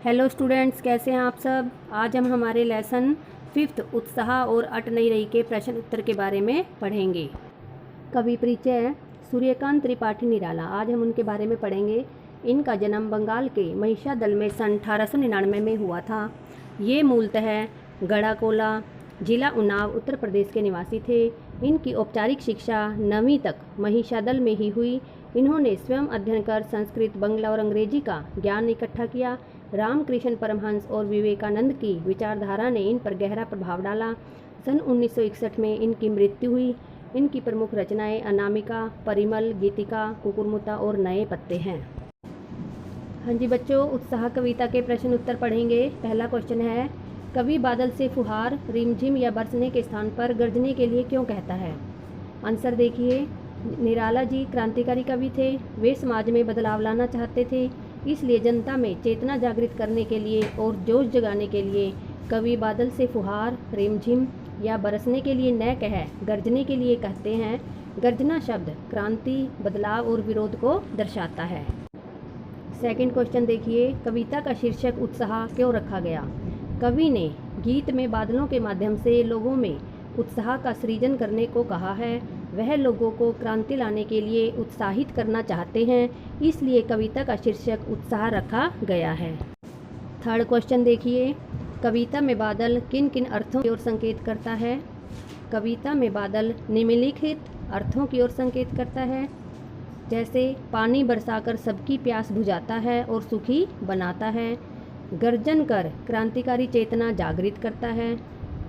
Hello students, कैसे हैं आप सब। आज हम हमारे लेसन 5th उत्साह और अट नहीं रही के प्रश्न उत्तर के बारे में पढ़ेंगे। कवि परिचय सूर्यकांत त्रिपाठी निराला। आज हम उनके बारे में पढ़ेंगे। इनका जन्म बंगाल के महिषादल में सन 1899 में हुआ था। ये मूलतः गढ़ाकोला जिला उन्नाव उत्तर प्रदेश के निवासी थे। इनकी औपचारिक शिक्षा 9वीं तक महिषादल में ही हुई। इन्होंने स्वयं अध्ययन कर संस्कृत, बंगला और अंग्रेजी का ज्ञान इकट्ठा किया। रामकृष्ण परमहंस और विवेकानंद की विचारधारा ने इन पर गहरा प्रभाव डाला। सन 1961 में इनकी मृत्यु हुई। इनकी प्रमुख रचनाएं अनामिका, परिमल, गीतिका, कुकुरमुता और नए पत्ते हैं। हाँ जी बच्चों, उत्साह कविता के प्रश्न उत्तर पढ़ेंगे। पहला क्वेश्चन है, कवि बादल से फुहार, रिमझिम या बरसने के स्थान पर गरजने के लिए क्यों कहता है। आंसर देखिए, निराला जी क्रांतिकारी कवि थे। वे समाज में बदलाव लाना चाहते थे, इसलिए जनता में चेतना जागृत करने के लिए और जोश जगाने के लिए कवि बादल से फुहार, रिमझिम या बरसने के लिए न कह गरजने के लिए कहते हैं। गर्जना शब्द क्रांति, बदलाव और विरोध को दर्शाता है। सेकंड क्वेश्चन देखिए, कविता का शीर्षक उत्साह क्यों रखा गया। कवि ने गीत में बादलों के माध्यम से लोगों में उत्साह का सृजन करने को कहा है। वह लोगों को क्रांति लाने के लिए उत्साहित करना चाहते हैं, इसलिए कविता का शीर्षक उत्साह रखा गया है। थर्ड क्वेश्चन देखिए, कविता में बादल किन किन अर्थों की ओर संकेत करता है। कविता में बादल निम्नलिखित अर्थों की ओर संकेत करता है, जैसे पानी बरसाकर सबकी प्यास बुझाता है और सुखी बनाता है। गर्जन कर क्रांतिकारी चेतना जागृत करता है।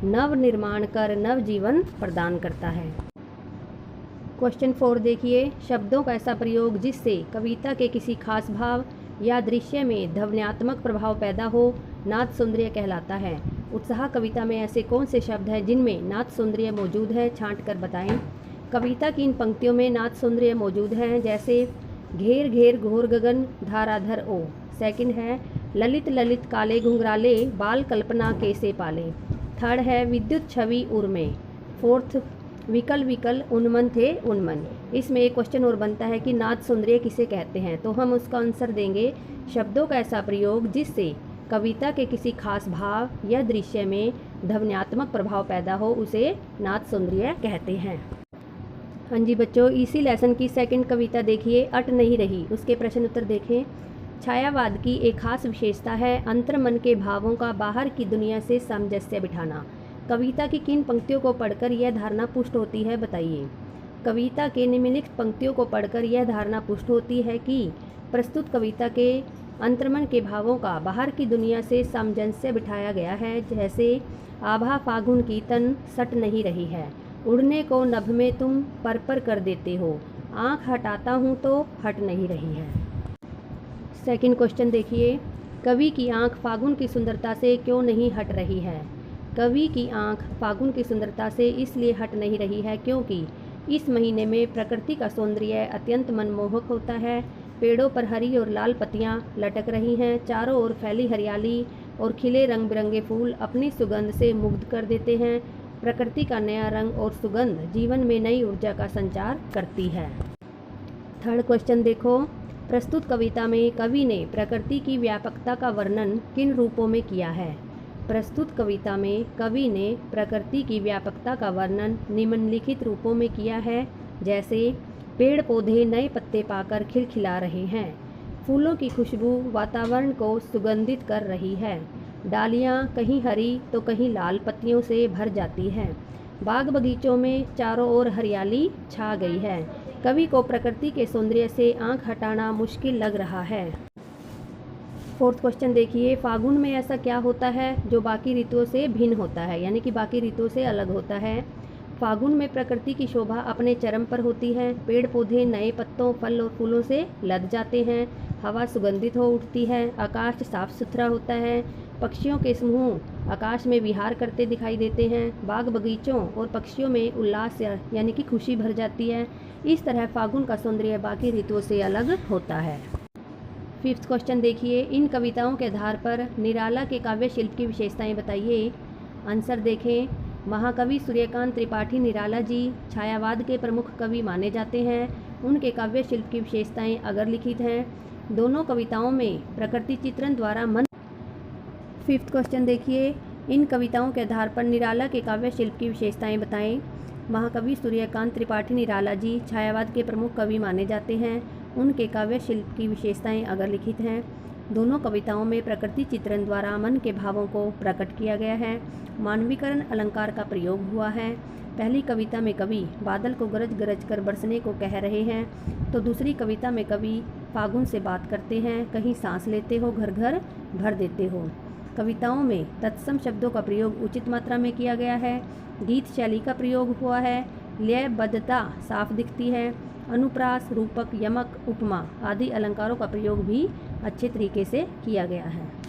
नव निर्माण कर नव जीवन प्रदान करता है। क्वेश्चन 4 देखिए, शब्दों का ऐसा प्रयोग जिससे कविता के किसी खास भाव या दृश्य में ध्वन्यात्मक प्रभाव पैदा हो, नाद सौंदर्य कहलाता है। उत्साह कविता में ऐसे कौन से शब्द हैं जिनमें नाद सौंदर्य मौजूद है, छांट कर बताएं। कविता की इन पंक्तियों में नाद सौंदर्य मौजूद हैं, जैसे घेर घेर घोर गगन धाराधर ओ। सेकंड है, ललित ललित काले घुंघराले बाल कल्पना कैसे पाले। थर्ड है, विद्युत छवि उर्मे। फोर्थ, विकल विकल उन्मन थे उन्मन। इसमें एक क्वेश्चन और बनता है कि नाद सौंदर्य किसे कहते हैं, तो हम उसका आंसर देंगे, शब्दों का ऐसा प्रयोग जिससे कविता के किसी खास भाव या दृश्य में ध्वन्यात्मक प्रभाव पैदा हो, उसे नाद सौंदर्य कहते हैं। हाँ जी बच्चों, इसी लेसन की सेकंड कविता देखिए, अट नहीं रही। उसके प्रश्न उत्तर देखें। छायावाद की एक खास विशेषता है अंतर्मन के भावों का बाहर की दुनिया से सामंजस्य बिठाना। कविता की किन पंक्तियों को पढ़कर यह धारणा पुष्ट होती है, बताइए। कविता के निम्नलिखित पंक्तियों को पढ़कर यह धारणा पुष्ट होती है कि प्रस्तुत कविता के अंतर्मन के भावों का बाहर की दुनिया से सामंजस्य बिठाया गया है, जैसे आभा फागुन की तन सट नहीं रही है, उड़ने को नभ में तुम पर कर देते हो, आँख हटाता हूँ तो हट नहीं रही है। सेकंड क्वेश्चन देखिए, कवि की आँख फागुन की सुंदरता से क्यों नहीं हट रही है। कवि की आँख फागुन की सुंदरता से इसलिए हट नहीं रही है क्योंकि इस महीने में प्रकृति का सौंदर्य अत्यंत मनमोहक होता है। पेड़ों पर हरी और लाल पत्तियां लटक रही हैं, चारों ओर फैली हरियाली और खिले रंग बिरंगे फूल अपनी सुगंध से मुग्ध कर देते हैं। प्रकृति का नया रंग और सुगंध जीवन में नई ऊर्जा का संचार करती है। थर्ड क्वेश्चन देखो, प्रस्तुत कविता में कवि ने प्रकृति की व्यापकता का वर्णन किन रूपों में किया है। प्रस्तुत कविता में कवि ने प्रकृति की व्यापकता का वर्णन निम्नलिखित रूपों में किया है, जैसे पेड़ पौधे नए पत्ते पाकर खिलखिला रहे हैं, फूलों की खुशबू वातावरण को सुगंधित कर रही है, डालियाँ कहीं हरी तो कहीं लाल पत्तियों से भर जाती हैं, बाग बगीचों में चारों ओर हरियाली छा गई है। कवि को प्रकृति के सौंदर्य से आंख हटाना मुश्किल लग रहा है। फोर्थ क्वेश्चन देखिए, फागुन में ऐसा क्या होता है जो बाकी ऋतुओं से भिन्न होता है, यानी कि बाकी ऋतुओं से अलग होता है। फागुन में प्रकृति की शोभा अपने चरम पर होती है। पेड़ पौधे नए पत्तों, फल और फूलों से लद जाते हैं, हवा सुगंधित हो उठती है, आकाश साफ सुथरा होता है, पक्षियों के समूह आकाश में विहार करते दिखाई देते हैं, बाग बगीचों और पक्षियों में उल्लास यानी कि खुशी भर जाती है। इस तरह फागुन का सौंदर्य बाकी ऋतुओं से अलग होता है। फिफ्थ क्वेश्चन देखिए, इन कविताओं के आधार पर निराला के काव्य शिल्प की विशेषताएं बताइए। आंसर देखें, महाकवि सूर्यकांत त्रिपाठी निराला जी छायावाद के प्रमुख कवि माने जाते हैं। उनके काव्य शिल्प की विशेषताएं अगर लिखित हैं। दोनों कविताओं में प्रकृति चित्रण द्वारा मन 5th क्वेश्चन देखिए, इन कविताओं के आधार पर निराला के काव्य शिल्प की विशेषताएं बताएं। महाकवि सूर्यकांत त्रिपाठी निराला जी छायावाद के प्रमुख कवि माने जाते हैं। उनके काव्य शिल्प की विशेषताएं अगर लिखित हैं। दोनों कविताओं में प्रकृति चित्रण द्वारा मन के भावों को प्रकट किया गया है। मानवीकरण अलंकार का प्रयोग हुआ है। पहली कविता में कवि बादल को गरज गरज कर बरसने को कह रहे हैं, तो दूसरी कविता में कवि फागुन से बात करते हैं, कहीं सांस लेते हो घर घर भर देते हो। कविताओं में तत्सम शब्दों का प्रयोग उचित मात्रा में किया गया है। गीत शैली का प्रयोग हुआ है। लयबद्धता साफ दिखती है। अनुप्रास, रूपक, यमक, उपमा आदि अलंकारों का प्रयोग भी अच्छे तरीके से किया गया है।